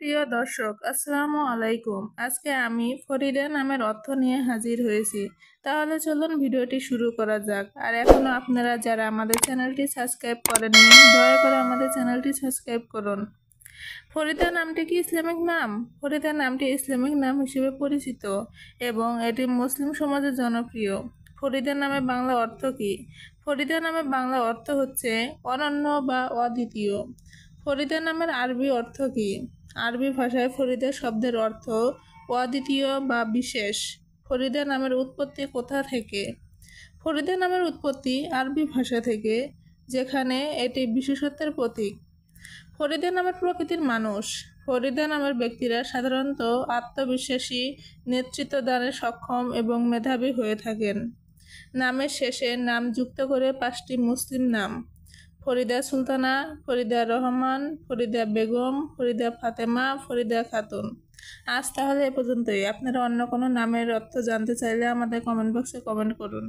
প্রিয় দর্শক, আসসালামু আলাইকুম। আজকে আমি ফরিদা নামের অর্থ নিয়ে হাজির হয়েছি। তাহলে চলুন ভিডিওটি শুরু করা যাক। আর এখনো আপনারা যারা আমাদের চ্যানেলটি সাবস্ক্রাইব করেননি, দয়া করে আমাদের চ্যানেলটি সাবস্ক্রাইব করুন। ফরিদা নামটি কি ইসলামিক নাম? ফরিদা নামটি ইসলামিক নাম হিসেবে পরিচিত এবং এটি মুসলিম সমাজে জনপ্রিয়। ফরিদা নামের বাংলা অর্থ কি? ফরিদা নামের বাংলা অর্থ হচ্ছে অনন্য বা অদ্বিতীয়। ফরিদা নামের আরবি অর্থ কি? আরবি ভাষায় ফরিদা শব্দের অর্থ অদ্বিতীয় বা বিশেষ। ফরিদা নামের উৎপত্তি কোথা থেকে? ফরিদা নামের উৎপত্তি আরবি ভাষা থেকে, যেখানে এটি বিশেষত্বের প্রতীক। ফরিদা নামের প্রকৃতির মানুষ। ফরিদা নামের ব্যক্তিরা সাধারণত আত্মবিশ্বাসী, নেতৃত্ব দানে সক্ষম এবং মেধাবী হয়ে থাকেন। নামের শেষে নাম যুক্ত করে 5টি মুসলিম নাম: ফরিদা সুলতানা, ফরিদা রহমান, ফরিদা বেগম, ফরিদা ফাতেমা, ফরিদা খাতুন। আজ তাহলে এ পর্যন্তই। আপনারা অন্য কোনো নামের অর্থ জানতে চাইলে আমাদের কমেন্ট বক্সে কমেন্ট করুন।